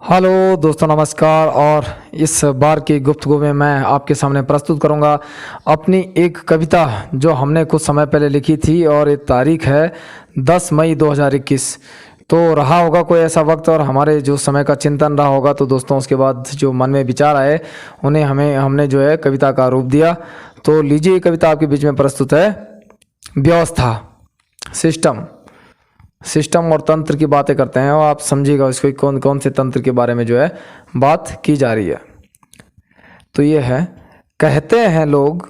Hello दोस्तों, नमस्कार। और इस बार की गुफ्तगू में मैं आपके सामने प्रस्तुत करूंगा अपनी एक कविता जो हमने कुछ समय पहले लिखी थी और ये तारीख है 10 मई 2021। तो रहा होगा कोई ऐसा वक्त और हमारे जो समय का चिंतन रहा होगा, तो दोस्तों उसके बाद जो मन में विचार आए उन्हें हमने जो है कविता का रूप दिया। तो लीजिए, ये कविता आपके बीच में प्रस्तुत है। व्यवस्था, सिस्टम और तंत्र की बातें करते हैं और आप समझिएगा इसको कौन कौन से तंत्र के बारे में जो है बात की जा रही है। तो ये है, कहते हैं लोग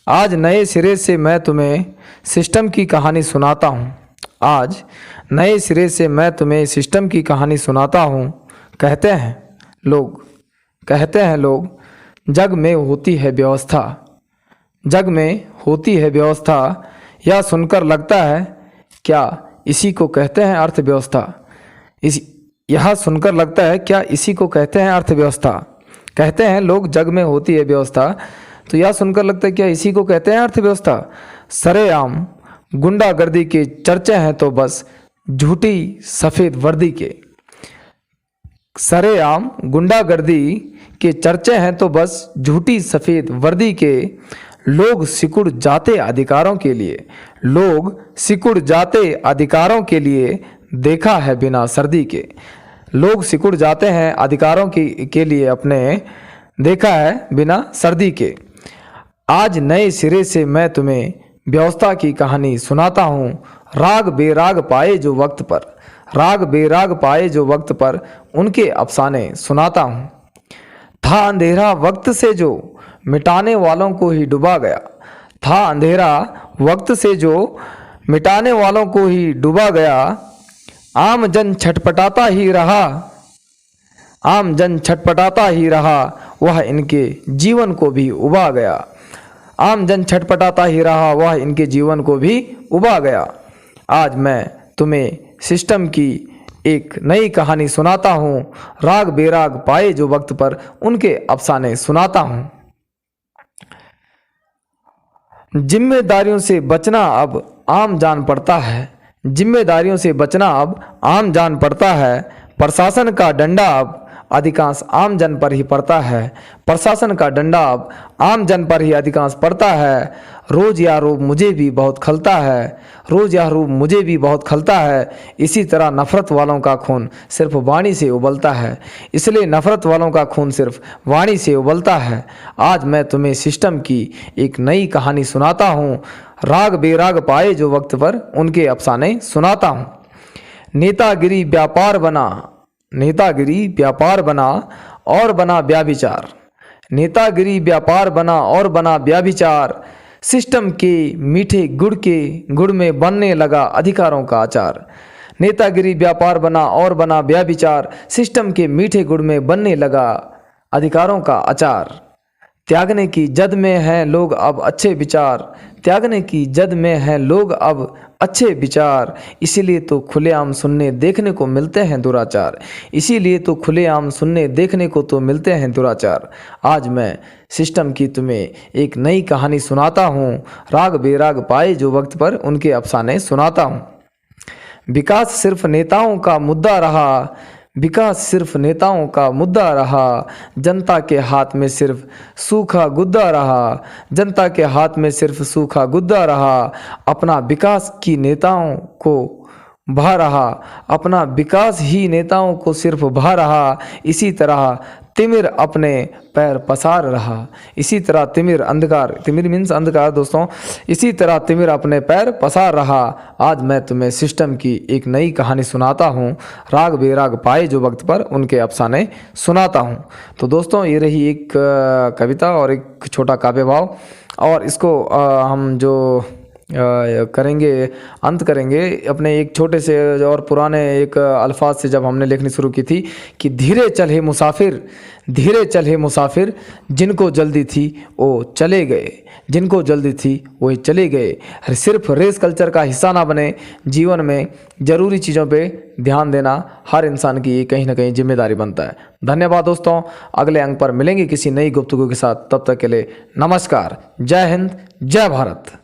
आज नए सिरे से मैं तुम्हें सिस्टम की कहानी सुनाता हूँ। आज नए सिरे से मैं तुम्हें सिस्टम की कहानी सुनाता हूँ। कहते हैं लोग जग में होती है व्यवस्था, जग में होती है व्यवस्था। यह सुनकर लगता है क्या इसी को कहते हैं अर्थव्यवस्था। यह सुनकर लगता है क्या इसी को कहते हैं अर्थव्यवस्था। कहते हैं लोग जग में होती है व्यवस्था, तो यह सुनकर लगता है क्या इसी को कहते हैं अर्थव्यवस्था। सरेआम गुंडागर्दी के चर्चे हैं तो बस झूठी सफ़ेद वर्दी के। सरेआम गुंडागर्दी के चर्चे हैं तो बस झूठी सफ़ेद वर्दी के। लोग सिकुड़ जाते अधिकारों के लिए, लोग सिकुड़ जाते अधिकारों के लिए देखा है बिना सर्दी के। लोग सिकुड़ जाते हैं अधिकारों के लिए अपने देखा है बिना सर्दी के। आज नए सिरे से मैं तुम्हें व्यवस्था की कहानी सुनाता हूँ। राग बेराग पाए जो वक्त पर, राग बेराग पाए जो वक्त पर उनके अफसाने सुनाता हूँ। था अंधेरा वक्त से जो मिटाने वालों को ही डुबा गया, था अंधेरा वक्त से जो मिटाने वालों को ही डुबा गया। आम जन छटपटाता ही रहा, आम जन छटपटाता ही रहा, वह इनके जीवन को भी उबा गया। आम जन छटपटाता ही रहा, वह इनके जीवन को भी उबा गया। आज मैं तुम्हें सिस्टम की एक नई कहानी सुनाता हूँ। राग बेराग पाए जो वक्त पर उनके अफसाने सुनाता हूँ। जिम्मेदारियों से बचना अब आम जान पड़ता है, जिम्मेदारियों से बचना अब आम जान पड़ता है। प्रशासन का डंडा अब अधिकांश आम जन पर ही पड़ता है, प्रशासन का डंडा अब आम जन पर ही अधिकांश पड़ता है। रोज यह रूप मुझे भी बहुत खलता है, रोज यह रूप मुझे भी बहुत खलता है। इसी तरह नफरत वालों का खून सिर्फ वाणी से उबलता है, इसलिए नफरत वालों का खून सिर्फ वाणी से उबलता है। आज मैं तुम्हें सिस्टम की एक नई कहानी सुनाता हूँ। राग बेराग पाए जो वक्त पर उनके अफसाने सुनाता हूँ। नेतागिरी व्यापार बना, नेतागिरी व्यापार बना और बना व्याभिचार, नेतागिरी व्यापार बना और बना व्याभिचार। सिस्टम के मीठे गुड़ में बनने लगा अधिकारों का अचार। नेतागिरी व्यापार बना और बना व्याभिचार, सिस्टम के मीठे गुड़ में बनने लगा अधिकारों का अचार। त्यागने की जद में हैं लोग अब अच्छे विचार, त्यागने की जद में हैं लोग अब अच्छे विचार। इसीलिए तो खुलेआम सुनने देखने को मिलते हैं दुराचार, इसीलिए तो खुलेआम सुनने देखने को तो मिलते हैं दुराचार। आज मैं सिस्टम की तुम्हें एक नई कहानी सुनाता हूँ। राग बेराग पाए जो वक्त पर उनके अफसाने सुनाता हूँ। विकास सिर्फ नेताओं का मुद्दा रहा, विकास सिर्फ नेताओं का मुद्दा रहा। जनता के हाथ में सिर्फ सूखा गुद्दा रहा, जनता के हाथ में सिर्फ सूखा गुद्दा रहा। अपना विकास की नेताओं को भा रहा, अपना विकास ही नेताओं को सिर्फ भा रहा। इसी तरह तिमिर अपने पैर पसार रहा, इसी तरह तिमिर अंधकार, तिमिर मीन्स अंधकार दोस्तों, इसी तरह तिमिर अपने पैर पसार रहा। आज मैं तुम्हें सिस्टम की एक नई कहानी सुनाता हूँ। राग बेराग पाए जो वक्त पर उनके अफसाने सुनाता हूँ। तो दोस्तों, ये रही एक कविता और एक छोटा काव्य भाव, और इसको हम जो करेंगे, अंत करेंगे अपने एक छोटे से और पुराने एक अल्फाज से जब हमने लिखनी शुरू की थी कि धीरे चले मुसाफिर, धीरे चले मुसाफिर, जिनको जल्दी थी वो चले गए, जिनको जल्दी थी वो चले गए। सिर्फ रेस कल्चर का हिस्सा ना बने, जीवन में ज़रूरी चीज़ों पे ध्यान देना हर इंसान की कहीं ना कहीं जिम्मेदारी बनता है। धन्यवाद दोस्तों, अगले अंक पर मिलेंगे किसी नई गुफ्तगू के साथ। तब तक के लिए नमस्कार, जय हिंद, जय भारत।